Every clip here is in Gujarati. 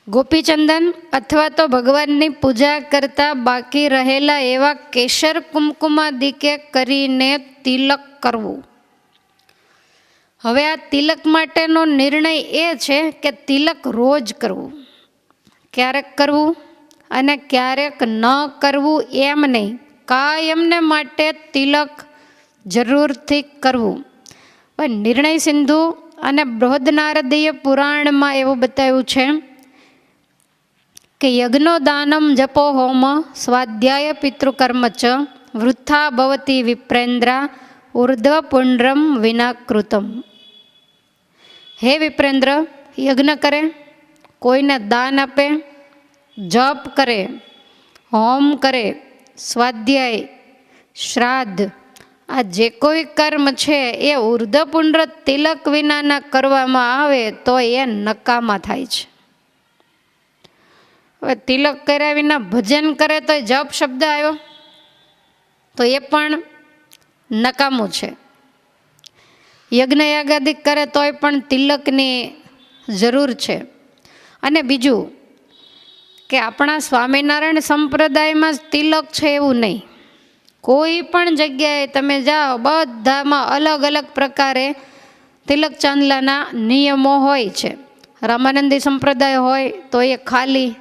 ગોપીચંદન અથવા તો ભગવાનની પૂજા કરતા બાકી રહેલા એવા કેસર કુમકુમાદિકે કરીને તિલક કરવું. હવે આ તિલક માટેનો નિર્ણય એ છે કે તિલક રોજ કરવું, ક્યારેક કરવું અને ક્યારેક ન કરવું એમ નહીં, કાયમને માટે તિલક જરૂરથી કરવું. નિર્ણય સિંધુ અને બૃહદનારદીય પુરાણમાં એવું બતાવ્યું છે કે યજ્ઞો દાનમ જપો હોમ સ્વાધ્યાય પિતૃકર્મ ચ વૃથા ભવતી વિપ્રેન્દ્રા ઉર્ધ્વ પુંડ્રમ વિનાકૃતમ. હે વિપ્રેન્દ્ર, યજ્ઞ કરે, કોઈને દાન આપે, જપ કરે, હોમ કરે, સ્વાધ્યાય, શ્રાદ્ધ, આ જે કોઈ કર્મ છે એ ઉર્ધ્વપુંડ્ર તિલક વિનાના કરવામાં આવે તો એ નકામા થાય છે. હવે તિલક કર્યા વિના ભજન કરે તો જપ શબ્દ આવ્યો તો એ પણ નકામું છે. યજ્ઞ યાગાદિક કરે તોય પણ તિલકની જરૂર છે. અને બીજું કે આપણા સ્વામિનારાયણ સંપ્રદાયમાં જ તિલક છે એવું નહીં, કોઈ પણ જગ્યાએ તમે જાઓ બધામાં અલગ અલગ પ્રકારે તિલક ચાંદલાના નિયમો હોય છે. રામાનંદી સંપ્રદાય હોય તો એ ખાલી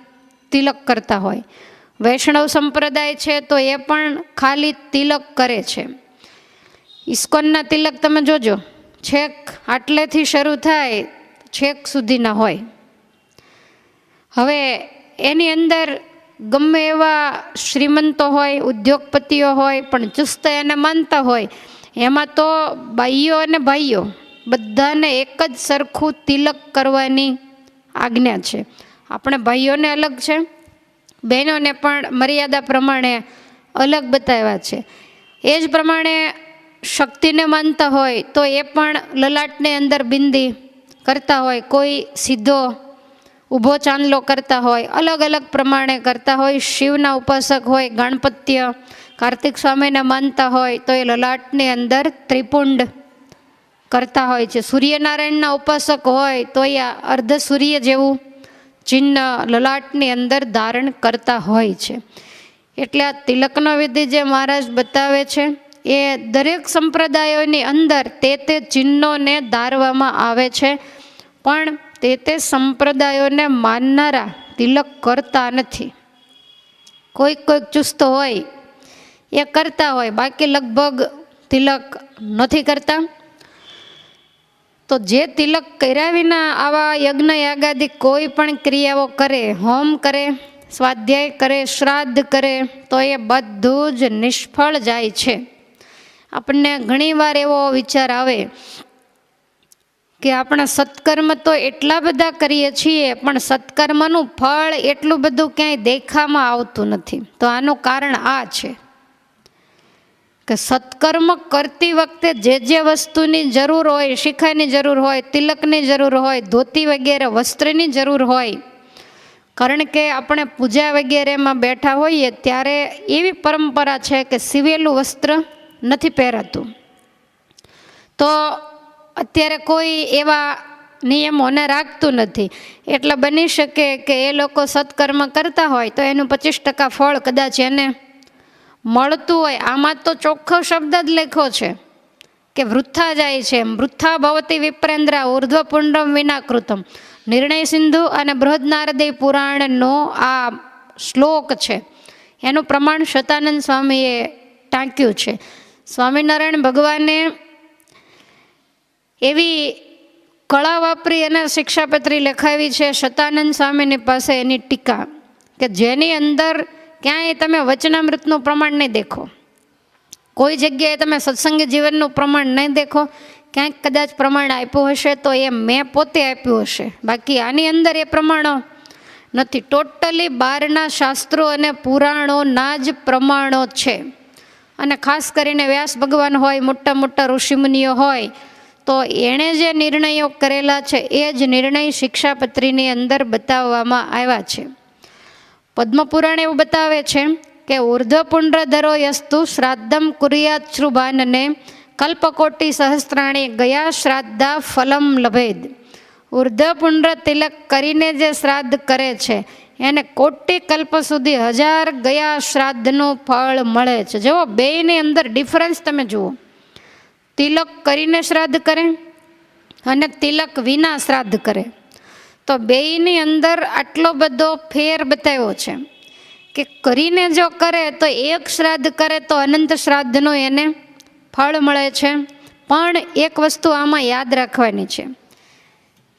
તિલક કરતા હોય, વૈષ્ણવ સંપ્રદાય છે તો એ પણ ખાલી તિલક કરે છે. ઇસ્કોનના તિલક તમે જોજો, છેક આટલેથી શરૂ થાય છેક સુધીના હોય. હવે એની અંદર ગમે એવા શ્રીમંતો હોય, ઉદ્યોગપતિઓ હોય, પણ ચુસ્ત એને માનતા હોય, એમાં તો બાઈઓ અને ભાઈઓ બધાને એક જ સરખું તિલક કરવાની આજ્ઞા છે. આપણે ભાઈઓને અલગ છે, બહેનોને પણ મર્યાદા પ્રમાણે અલગ બતાવ્યા છે. એ જ પ્રમાણે શક્તિને માનતા હોય તો એ પણ લલાટની અંદર બિંદી કરતા હોય, કોઈ સીધો ઊભો ચાંદલો કરતા હોય, અલગ અલગ પ્રમાણે કરતા હોય. શિવના ઉપાસક હોય, ગણપત્ય, કાર્તિક સ્વામીને માનતા હોય તો એ લલાટની અંદર ત્રિપુંડ કરતા હોય છે. સૂર્યનારાયણના ઉપાસક હોય તો એ અર્ધ સૂર્ય જેવું ચિહ્ન લલાટની અંદર ધારણ કરતા હોય છે. એટલે આ તિલકનો વિધિ જે મહારાજ બતાવે છે એ દરેક સંપ્રદાયોની અંદર તે ચિહ્નોને ધારવામાં આવે છે, પણ તે સંપ્રદાયોને માનનારા તિલક કરતા નથી. કોઈક ચુસ્ત હોય એ કરતા હોય, બાકી લગભગ તિલક નથી કરતા. તો જે તિલક કર્યા વિના આવા યજ્ઞ યાગાદિ કોઈ પણ ક્રિયાઓ કરે, હોમ કરે, સ્વાધ્યાય કરે, શ્રાદ્ધ કરે તો એ બધું જ નિષ્ફળ જાય છે. આપણને ઘણીવાર એવો વિચાર આવે કે આપણા સત્કર્મ તો એટલા બધા કરીએ છીએ પણ સત્કર્મનું ફળ એટલું બધું ક્યાંય દેખામાં આવતું નથી. તો આનું કારણ આ છે કે સત્કર્મ કરતી વખતે જે વસ્તુની જરૂર હોય, શિખાની જરૂર હોય, તિલકની જરૂર હોય, ધોતી વગેરે વસ્ત્રની જરૂર હોય, કારણ કે આપણે પૂજા વગેરેમાં બેઠા હોઈએ ત્યારે એવી પરંપરા છે કે સીવેલું વસ્ત્ર નથી પહેરાતું. તો અત્યારે કોઈ એવા નિયમોને રાખતું નથી, એટલે બની શકે કે એ લોકો સત્કર્મ કરતા હોય તો એનું 25% ફળ કદાચ એને મળતું હોય. આમાં તો ચોખ્ખો શબ્દ જ લખ્યો છે કે વૃથા જાય છે, વૃથા ભવતી વિપ્રેન્દ્રા ઉર્ધ્વ પુંડ્રમ વિનાકૃતમ. નિર્ણય સિંધુ અને બૃહદનારદી પુરાણનો આ શ્લોક છે, એનું પ્રમાણ શતાનંદ સ્વામીએ ટાંક્યું છે. સ્વામિનારાયણ ભગવાને એવી કળા વાપરી અને શિક્ષાપત્રી લખાવી છે શતાનંદ સ્વામીની પાસે, એની ટીકા, કે જેની અંદર ક્યાંય તમે વચનામૃતનું પ્રમાણ નહીં દેખો, કોઈ જગ્યાએ તમે સત્સંગી જીવનનું પ્રમાણ નહીં દેખો. ક્યાંક કદાચ પ્રમાણ આપ્યું હશે તો એ મેં પોતે આપ્યું હશે, બાકી આની અંદર એ પ્રમાણો નથી. ટોટલી બહારના શાસ્ત્રો અને પુરાણોના જ પ્રમાણો છે. અને ખાસ કરીને વ્યાસ ભગવાન હોય, મોટા મોટા ઋષિમુનિઓ હોય, તો એણે જે નિર્ણયો કરેલા છે એ જ નિર્ણય શિક્ષાપત્રીની અંદર બતાવવામાં આવ્યા છે. પદ્મપુરાણ એવું બતાવે છે કે ઉર્ધ્વપુંડ્ર ધરો યસ્તુ શ્રાદ્ધમ કુર્યાત શ્રુભાનને કલ્પકોટી સહસ્ત્રાણી ગયા શ્રાદ્ધા ફલમ લભેદ. ઉર્ધ્વપુંડ્ર તિલક કરીને જે શ્રાદ્ધ કરે છે એને કોટી કલ્પ સુધી 1000 ગયા શ્રાદ્ધનું ફળ મળે છે. જુઓ, બેયની અંદર ડિફરન્સ તમે જુઓ. તિલક કરીને શ્રાદ્ધ કરે અને તિલક વિના શ્રાદ્ધ કરે, તો બેયની અંદર આટલો બધો ફેર બતાવ્યો છે કે કરીને જો કરે તો એક શ્રાદ્ધ કરે તો અનંત શ્રાદ્ધનું એને ફળ મળે છે. પણ એક વસ્તુ આમાં યાદ રાખવાની છે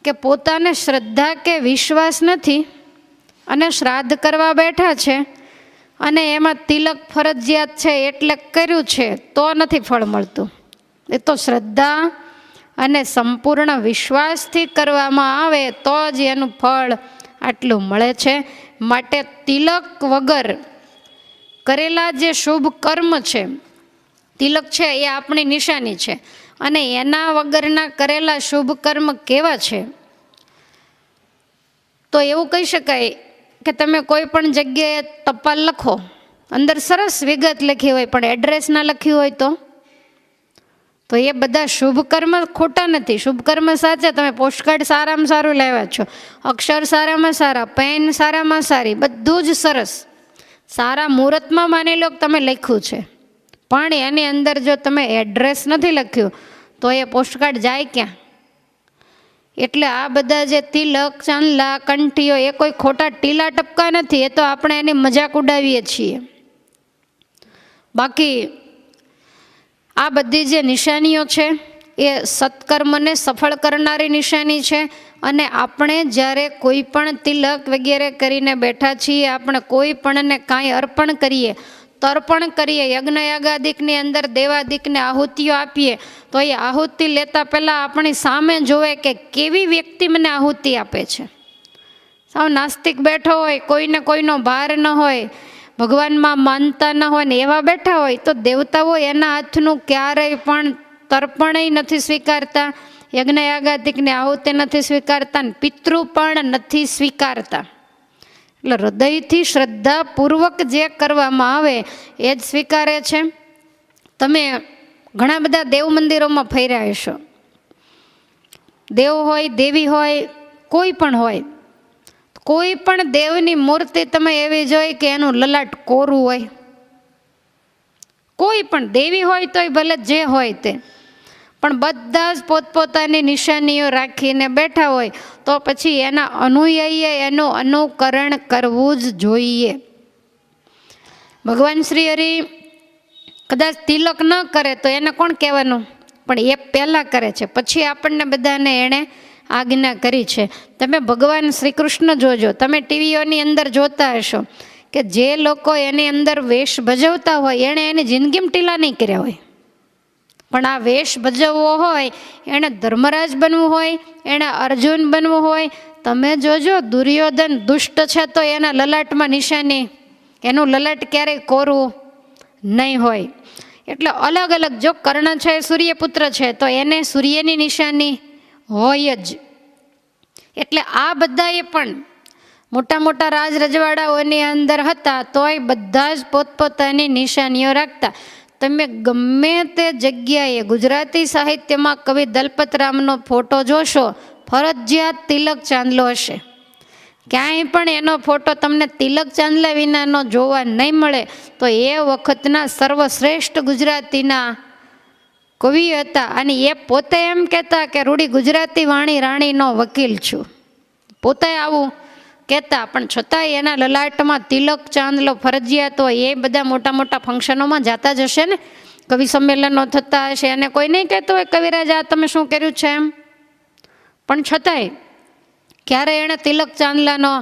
કે પોતાને શ્રદ્ધા કે વિશ્વાસ નથી અને શ્રાદ્ધ કરવા બેઠા છે અને એમાં તિલક ફરજિયાત છે એટલે કર્યું છે તો નથી ફળ મળતું. એ તો શ્રદ્ધા અને સંપૂર્ણ વિશ્વાસથી કરવામાં આવે તો જ એનું ફળ આટલું મળે છે. માટે તિલક વગર કરેલા જે શુભ કર્મ છે, તિલક છે એ આપણી નિશાની છે, અને એના વગરના કરેલા શુભ કર્મ કેવા છે? તો એવું કહી શકાય કે તમે કોઈ પણ જગ્યાએ ટપાલ લખો, અંદર સરસ વિગત લખી હોય પણ એડ્રેસ ના લખ્યું હોય તો એ બધા શુભ કર્મ ખોટા નથી. શુભ કર્મ સાચા. તમે પોસ્ટકાર્ડ સારામાં સારું લાવ્યા છો, અક્ષર સારામાં સારા, પેન સારામાં સારી, બધું જ સરસ. સારા મુહૂર્તમાં માની લો કે તમે લખ્યું છે, પણ એની અંદર જો તમે એડ્રેસ નથી લખ્યું તો એ પોસ્ટકાર્ડ જાય ક્યાં? એટલે આ બધા જે તિલક, ચાંદલા, કંઠીઓ એ કોઈ ખોટા ટીલા ટપકા નથી. એ તો આપણે એની મજાક ઉડાવીએ છીએ. બાકી આ બધી જે નિશાનીઓ છે એ સત્કર્મને સફળ કરનારી નિશાની છે. અને આપણે જ્યારે કોઈ પણ તિલક વગેરે કરીને બેઠા છીએ, આપણે કોઈ પણને કાંઈ અર્પણ કરીએ, તર્પણ કરીએ, યજ્ઞ યાગાદિકની અંદર દેવાદિકને આહુતિઓ આપીએ, તો એ આહુતિ લેતા પહેલાં આપણી સામે જોવે કે કેવી વ્યક્તિ મને આહુતિ આપે છે. સાવ નાસ્તિક બેઠો હોય, કોઈને કોઈનો ભાર ન હોય, ભગવાનમાં માનતા ન હોય ને એવા બેઠા હોય તો દેવતાઓ એના હાથનું ક્યારેય પણ તર્પણય નથી સ્વીકારતા, યજ્ઞ યાગાદિકને આહુતિ નથી સ્વીકારતા, ને પિતૃ પણ નથી સ્વીકારતા. એટલે હૃદયથી શ્રદ્ધાપૂર્વક જે કરવામાં આવે એ જ સ્વીકારે છે. તમે ઘણા બધા દેવ મંદિરોમાં ફર્યા હશો. દેવ હોય, દેવી હોય, કોઈ પણ હોય, કોઈ પણ દેવની મૂર્તિ તમે એવી જોઈ કે એનું લલાટ કોરું હોય? કોઈ પણ દેવી હોય તોય ભલે જે હોય તે, પણ બધા જ પોતપોતાની નિશાનીઓ રાખીને બેઠા હોય તો પછી એના અનુયાયીએ એનું અનુકરણ કરવું જ જોઈએ. ભગવાન શ્રી હરિ કદાચ તિલક ન કરે તો એને કોણ કહેવાનું? પણ એ પહેલાં કરે છે, પછી આપણને બધાને એણે આજ્ઞા કરી છે. તમે ભગવાન શ્રી કૃષ્ણ જોજો, તમે ટીવીઓની અંદર જોતા હશો કે જે લોકો એની અંદર વેશ ભજવતા હોય એણે એની જિંદગીમાં ટીલા નહીં કર્યા હોય, પણ આ વેશ ભજવવો હોય, એણે ધર્મરાજ બનવું હોય, એણે અર્જુન બનવું હોય, તમે જોજો દુર્યોધન દુષ્ટ છે તો એના લલાટમાં નિશાની, એનું લલાટ ક્યારેય કોરું નહીં હોય. એટલે અલગ અલગ, જો કર્ણ છે સૂર્યપુત્ર છે તો એને સૂર્યની નિશાની હોય જ. એટલે આ બધાએ પણ મોટા મોટા રાજ રજવાડાઓની અંદર હતા તોય બધા જ પોતપોતાની નિશાનીઓ રાખતા. તમે ગમે તે જગ્યાએ ગુજરાતી સાહિત્યમાં કવિ દલપતરામનો ફોટો જોશો, ફરજિયાત તિલક ચાંદલો હશે. ક્યાંય પણ એનો ફોટો તમને તિલક ચાંદલા વિનાનો જોવા નહીં મળે. તો એ વખતના સર્વશ્રેષ્ઠ ગુજરાતીના કવિ હતા, અને એ પોતે એમ કહેતા કે રૂડી ગુજરાતી વાણી રાણીનો વકીલ છું, પોતે આવું કહેતા. પણ છતાંય એના લલાટમાં તિલક ચાંદલો ફરજિયાત હોય. એ બધા મોટા મોટા ફંક્શનોમાં જતા જ હશે ને, કવિ સંમેલનો થતા હશે, અને કોઈ નહીં કહેતો હોય કવિરાજ આ તમે શું કર્યું છે એમ, પણ છતાંય ક્યારે એણે તિલક ચાંદલાનો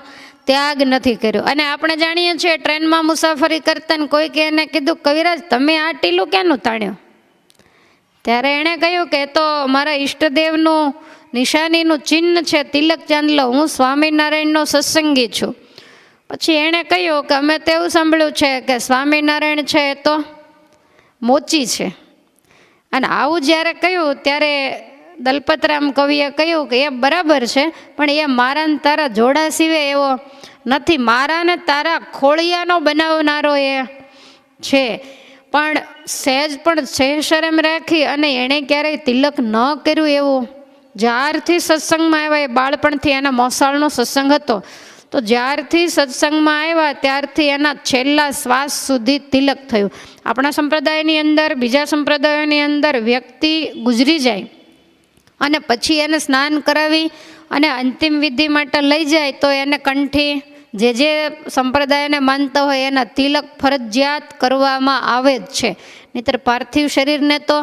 ત્યાગ નથી કર્યો. અને આપણે જાણીએ છીએ ટ્રેનમાં મુસાફરી કરતા ને કોઈક એને કીધું કવિરાજ તમે આ ટીલું ક્યાંનું તાણ્યો? ત્યારે એણે કહ્યું કે તો મારા ઈષ્ટદેવનું નિશાનીનું ચિહ્ન છે તિલક ચાંદલો, હું સ્વામિનારાયણનો સત્સંગી છું. પછી એણે કહ્યું કે અમે તો એવું સાંભળ્યું છે કે સ્વામિનારાયણ છે એ તો મોચી છે. અને આવું જ્યારે કહ્યું ત્યારે દલપતરામ કવિએ કહ્યું કે એ બરાબર છે, પણ એ મારા ને તારા જોડા સિવાય એવો નથી, મારા ને તારા ખોળિયાનો બનાવનારો એ છે. પણ સહેજ પણ શરમ રાખી અને એણે ક્યારેય તિલક ન કર્યું એવું જ્યારથી સત્સંગમાં આવ્યા, એ બાળપણથી એના મોસાળનો સત્સંગ હતો, તો જ્યારથી સત્સંગમાં આવ્યા ત્યારથી એના છેલ્લા શ્વાસ સુધી તિલક થયું. આપણા સંપ્રદાયની અંદર, બીજા સંપ્રદાયોની અંદર વ્યક્તિ ગુજરી જાય અને પછી એને સ્નાન કરાવી અને અંતિમ વિધિ માટે લઈ જાય તો એને કંઠી જે સંપ્રદાયને માનતા હોય એના તિલક ફરજિયાત કરવામાં આવે જ છે. નહીંતર પાર્થિવ શરીરને તો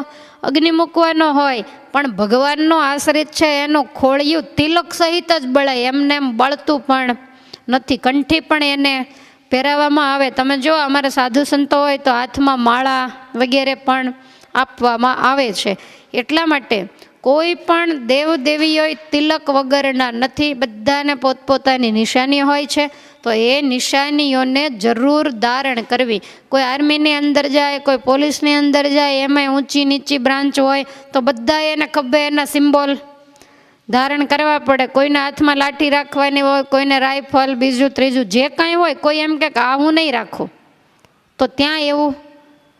અગ્નિ મૂકવાનો હોય, પણ ભગવાનનો આશ્રિત છે એનું ખોળિયું તિલક સહિત જ બળાય, એમને એમ બળતું પણ નથી. કંઠી પણ એને પહેરાવવામાં આવે. તમે જો અમારા સાધુ સંતો હોય તો હાથમાં માળા વગેરે પણ આપવામાં આવે છે. એટલા માટે કોઈ પણ દેવદેવીઓ તિલક વગરના નથી. બધાને પોતપોતાની નિશાની હોય છે, તો એ નિશાનીઓને જરૂર ધારણ કરવી. કોઈ આર્મીની અંદર જાય, કોઈ પોલીસની અંદર જાય, એમાંય ઊંચી નીચી બ્રાન્ચ હોય તો બધા એને ખભે એના સિમ્બોલ ધારણ કરવા પડે. કોઈના હાથમાં લાઠી રાખવાની હોય, કોઈને રાઇફલ, બીજું ત્રીજું જે કાંઈ હોય. કોઈ એમ કે આ હું નહીં રાખું, તો ત્યાં એવું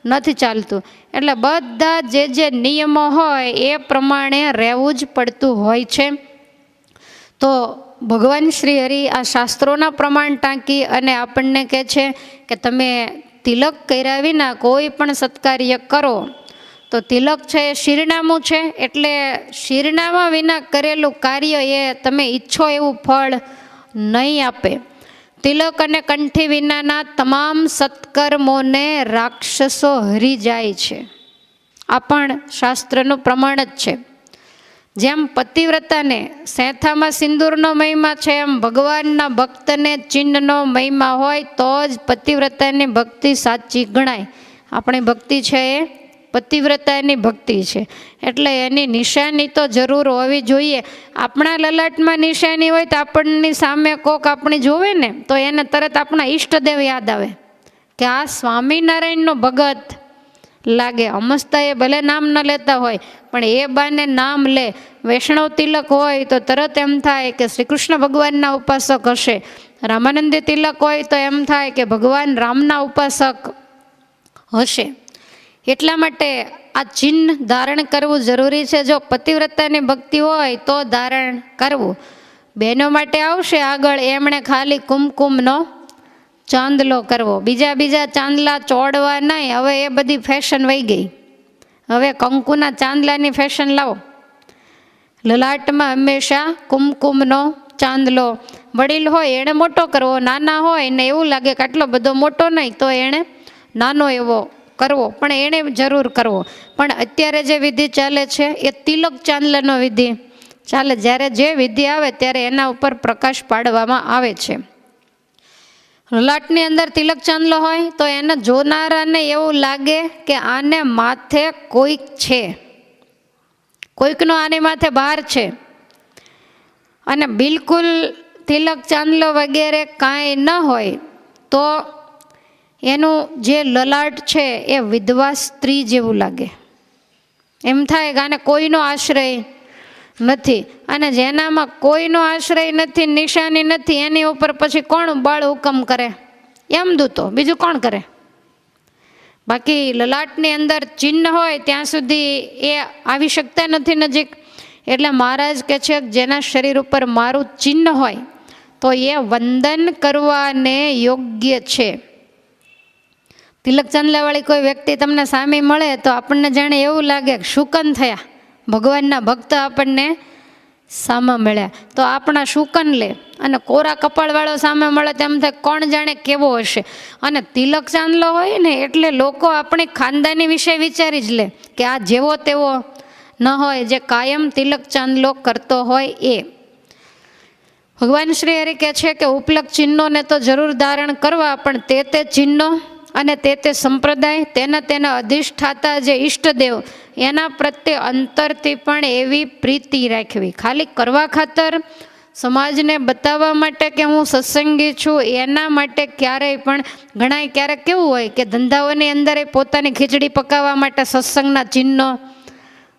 નથી ચાલતું. એટલે બધા જે નિયમો હોય એ પ્રમાણે રહેવું જ પડતું હોય છે. તો ભગવાન શ્રી હરિ આ શાસ્ત્રોના પ્રમાણ ટાંકી અને આપણને કહે છે કે તમે તિલક કર્યા વિના કોઈ પણ સત્કાર્ય કરો તો તિલક છે એ શિરનામું છે, એટલે શિરનામા વિના કરેલું કાર્ય એ તમે ઈચ્છો એવું ફળ નહીં આપે. તિલક અને કંઠી વિનાના તમામ સત્કર્મોને રાક્ષસો હરી જાય છે. આ પણ શાસ્ત્રનું પ્રમાણ જ છે. જેમ પતિવ્રતાને સેથામાં સિંદૂરનો મહિમા છે, એમ ભગવાનના ભક્તને ચિહ્નનો મહિમા હોય તો જ પતિવ્રતાની ભક્તિ સાચી ગણાય. આપણી ભક્તિ છે એ પતિવ્રતાની ભક્તિ છે, એટલે એની નિશાની તો જરૂર હોવી જોઈએ. આપણા લલાટમાં નિશાની હોય તો આપણની સામે કોક આપણી જોવે ને તો એને તરત આપણા ઈષ્ટદેવ યાદ આવે કે આ સ્વામિનારાયણનો ભગત લાગે. અમસ્તા એ ભલે નામ ન લેતા હોય પણ એ બાને નામ લે. વૈષ્ણવ તિલક હોય તો તરત એમ થાય કે શ્રી કૃષ્ણ ભગવાનના ઉપાસક હશે. રામાનંદી તિલક હોય તો એમ થાય કે ભગવાન રામના ઉપાસક હશે. એટલા માટે આ ચિહ્ન ધારણ કરવું જરૂરી છે. જો પતિવ્રતાની ભક્તિ હોય તો ધારણ કરવું. બહેનો માટે આવશે આગળ, એમણે ખાલી કુમકુમનો ચાંદલો કરવો, બીજા ચાંદલા ચોડવા નહીં. હવે એ બધી ફેશન વહી ગઈ. હવે કંકુના ચાંદલાની ફેશન લાવો. લલાટમાં હંમેશા કુમકુમનો ચાંદલો. વડીલ હોય એણે મોટો કરવો, નાના હોય ને એવું લાગે કે આટલો બધો મોટો નહીં તો એણે નાનો એવો કરવો, પણ એણે જરૂર કરવો. પણ અત્યારે જે વિધિ ચાલે છે એ તિલક ચાંદલાનો વિધિ ચાલે. જ્યારે જે વિધિ આવે ત્યારે એના ઉપર પ્રકાશ પાડવામાં આવે છે. લલાટની અંદર તિલક ચાંદલો હોય તો એને જોનારાને એવું લાગે કે આને માથે કોઈક છે, કોઈકનો આની માથે ભાર છે. અને બિલકુલ તિલક ચાંદલો વગેરે કાંઈ ન હોય તો એનું જે લલાટ છે એ વિધવા સ્ત્રી જેવું લાગે. એમ થાય કે આને કોઈનો આશ્રય નથી. અને જેનામાં કોઈનો આશ્રય નથી, નિશાની નથી, એની ઉપર પછી કોણ બળ હુકમ કરે? યમદૂતો, બીજું કોણ કરે? બાકી લલાટની અંદર ચિહ્ન હોય ત્યાં સુધી એ આવી શકતા નથી નજીક. એટલે મહારાજ કહે છે જેના શરીર ઉપર મારું ચિહ્ન હોય તો એ વંદન કરવાને યોગ્ય છે. તિલક ચાંદલાવાળી કોઈ વ્યક્તિ તમને સામે મળે તો આપણને જાણે એવું લાગે કે શુકન થયા, ભગવાનના ભક્ત આપણને સામે મળ્યા. તો આપણા શુકન લે. અને કોરા કપાળવાળો સામે મળે તેમ થાય કોણ જાણે કેવો હશે. અને તિલક ચાંદલો હોય ને એટલે લોકો આપણી ખાનદાની વિશે વિચારી જ લે કે આ જેવો તેવો ન હોય, જે કાયમ તિલક ચાંદલો કરતો હોય એ. ભગવાન શ્રી હરિ કહે છે કે ઉપલક ચિહ્નોને તો જરૂર ધારણ કરવા, પણ તે ચિહ્નો અને તે સંપ્રદાય, તેના અધિષ્ઠાતા જે ઈષ્ટદેવ, એના પ્રત્યે અંતરથી પણ એવી પ્રીતિ રાખવી. ખાલી કરવા ખાતર, સમાજને બતાવવા માટે કે હું સત્સંગી છું એના માટે ક્યારેય પણ. ક્યારેક કેવું હોય કે ધંધાઓની અંદર પોતાની ખીચડી પકાવવા માટે સત્સંગના ચિહ્નો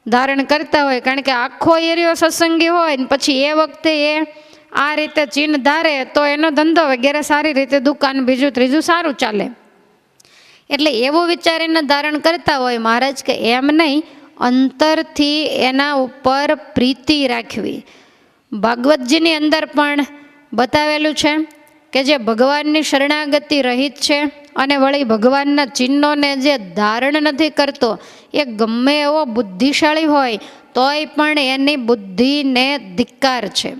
ધારણ કરતા હોય, કારણ કે આખો એરિયો સત્સંગી હોય ને પછી એ વખતે એ આ રીતે ચિહ્ન ધારે તો એનો ધંધો વગેરે સારી રીતે, દુકાન બીજું ત્રીજું સારું ચાલે. એટલે એવું વિચારીને ધારણ કરતા હોય. મહારાજ કે એમ નહીં, અંતરથી એના ઉપર પ્રીતિ રાખવી. ભાગવતજીની અંદર પણ બતાવેલું છે કે જે ભગવાનની શરણાગતિ રહિત છે અને વળી ભગવાનના ચિહ્નોને જે ધારણ નથી કરતો, એ ગમે એવો બુદ્ધિશાળી હોય તોય પણ એની બુદ્ધિને ધિક્કાર છે.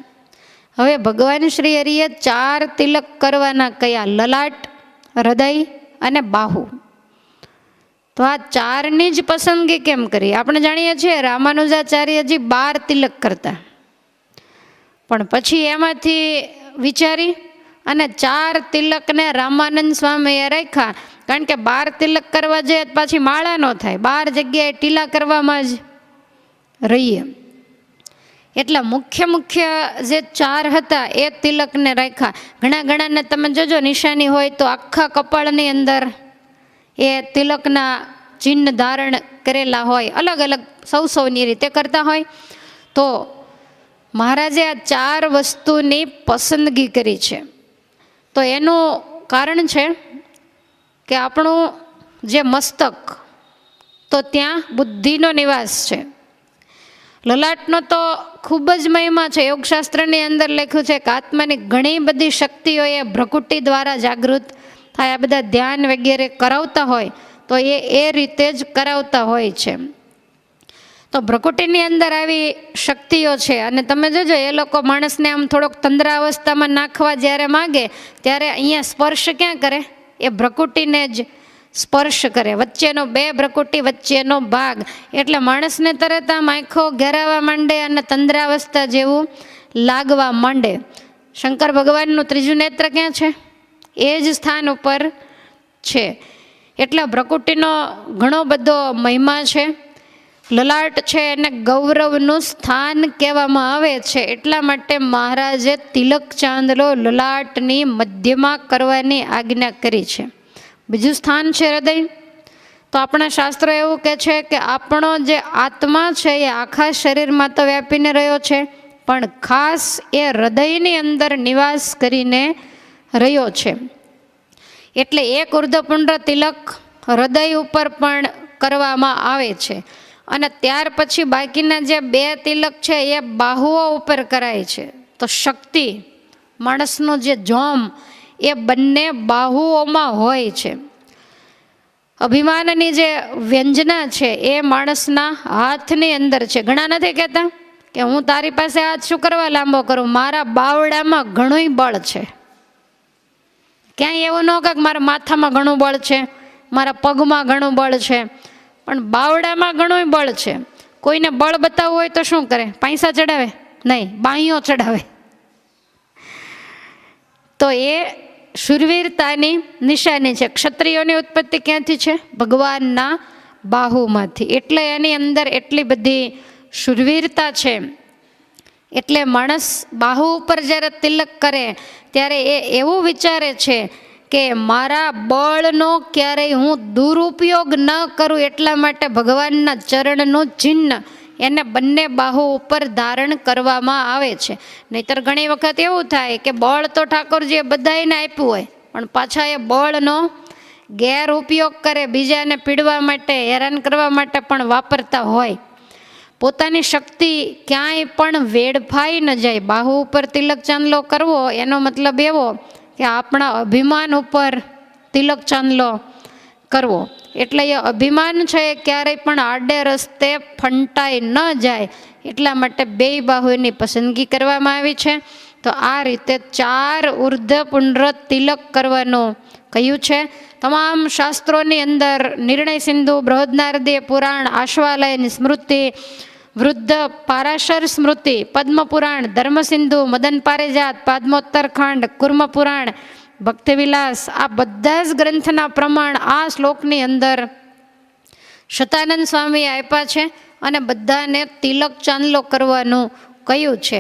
હવે ભગવાન શ્રી હરિએ 4 તિલક કરવાના કયા? લલાટ, હૃદય અને બાહુ. તો આ 4ની જ પસંદગી કેમ કરી? આપણે જાણીએ છીએ રામાનુજાચાર્યજી 12 તિલક કરતા, પણ પછી એમાંથી વિચારી અને 4 તિલકને રામાનંદ સ્વામીએ રાખ્યા. કારણ કે 12 તિલક કરવા જઈએ પાછી માળા ન થાય, 12 જગ્યાએ ટીલા કરવામાં જ રહીએ. એટલે મુખ્ય જે 4 હતા એ તિલકને રાખ્યા. ઘણાને તમે જોજો નિશાની હોય તો આખા કપાળની અંદર એ તિલકના ચિહ્ન ધારણ કરેલા હોય, અલગ અલગ સૌની રીતે કરતા હોય. તો મહારાજે આ 4 વસ્તુની પસંદગી કરી છે. તો એનું કારણ છે કે આપણું જે મસ્તક, તો ત્યાં બુદ્ધિનો નિવાસ છે. લલાટનો તો ખૂબ જ મહિમા છે. યોગશાસ્ત્રની અંદર લખ્યું છે કે આત્માની ઘણી બધી શક્તિઓ એ ભ્રકુટી દ્વારા જાગૃત થાય. આ બધા ધ્યાન વગેરે કરાવતા હોય તો એ રીતે જ કરાવતા હોય છે. તો ભ્રકુટીની અંદર આવી શક્તિઓ છે. અને તમે જોજો એ લોકો માણસને આમ થોડોક તંદ્રાવસ્થામાં નાખવા જ્યારે માગે ત્યારે અહીંયા સ્પર્શ ક્યાં કરે? એ ભ્રકુટીને જ સ્પર્શ કરે. વચ્ચેનો 2 ભ્રકુટી વચ્ચેનો ભાગ. એટલે માણસને તરત આમ આંખો ઘેરાવા માંડે અને તંદ્રાવસ્થા જેવું લાગવા માંડે. શંકર ભગવાનનું 3જું નેત્ર ક્યાં છે? એ જ સ્થાન ઉપર છે. એટલે ભ્રકુટીનો ઘણો બધો મહિમા છે. લલાટ છે એને ગૌરવનું સ્થાન કહેવામાં આવે છે. એટલા માટે મહારાજે તિલક ચાંદલો લલાટની મધ્યમાં કરવાની આજ્ઞા કરી છે. બીજું સ્થાન છે હૃદય. તો આપણા શાસ્ત્રો એવું કહે છે કે આપણો જે આત્મા છે એ આખા શરીરમાં તો વ્યાપીને રહ્યો છે, પણ ખાસ એ હૃદયની અંદર નિવાસ કરીને રહ્યો છે. એટલે એક ઉર્ધ્વપુંડ્ર તિલક હૃદય ઉપર પણ કરવામાં આવે છે. અને ત્યાર પછી બાકીના જે 2 તિલક છે એ બાહુઓ ઉપર કરાય છે. તો શક્તિ, માણસનો જે જોમ, એ બંને બાહુઓમાં હોય છે. અભિમાનની જે વ્યંજના છે એ માણસના હાથની અંદર છે. ઘણા નથી કહેતા કે હું તારી પાસે હાથ શું કરવા લાંબો કરું, મારા બાવડામાં ઘણું બળ છે. ક્યાંય એવું ન કહે કે મારા માથામાં ઘણું બળ છે, મારા પગમાં ઘણું બળ છે, પણ બાવડામાં ઘણું બળ છે. કોઈને બળ બતાવવું હોય તો શું કરે? પૈસા ચડાવે? નહીં, બાહીઓ ચડાવે. તો એ શૂરવીરતાની નિશાની છે. ક્ષત્રિયોની ઉત્પત્તિ ક્યાંથી છે? ભગવાનના બાહુમાંથી. એટલે એની અંદર એટલી બધી શૂરવીરતા છે. એટલે માણસ બાહુ ઉપર જ્યારે તિલક કરે ત્યારે એ એવું વિચારે છે કે મારા બળનો ક્યારેય હું દુરુપયોગ ન કરું, એટલા માટે ભગવાનના ચરણનું ચિહ્ન એને બંને બાહુ ઉપર ધારણ કરવામાં આવે છે. નહીતર ઘણી વખત એવું થાય કે બળ તો ઠાકોરજીએ બધાને આપ્યું હોય, પણ પાછા એ બળનો ગેરઉપયોગ કરે, બીજાને પીડવા માટે, હેરાન કરવા માટે પણ વાપરતા હોય. પોતાની શક્તિ ક્યાંય પણ વેડફાઈ ન જાય. બાહુ ઉપર તિલક ચાંદલો કરવો એનો મતલબ એવો કે આપણા અભિમાન ઉપર તિલક ચાંદલો કરવો. એટલે એ અભિમાન છે એ ક્યારેય પણ આડે રસ્તે ફંટાઈ ન જાય, એટલા માટે 2 બાહુની પસંદગી કરવામાં આવી છે. તો આ રીતે 4 ઉર્ધ્વપુંડ્ર તિલક કરવાનું કહ્યું છે. તમામ શાસ્ત્રોની અંદર નિર્ણય સિંધુ, બૃહદનારદીય પુરાણ, આશ્વાલયની સ્મૃતિ, વૃદ્ધ પારાશર સ્મૃતિ, પદ્મપુરાણ, ધર્મસિંધુ, મદન પારિજાત, પાદ્મોત્તરખંડ, કુર્મ પુરાણ, ભક્તિવિલાસ, આ બધા જ ગ્રંથના પ્રમાણ આ શ્લોકની અંદર શતાનંદ સ્વામીએ આપ્યા છે અને બધાને તિલક ચાંદલો કરવાનું કહ્યું છે.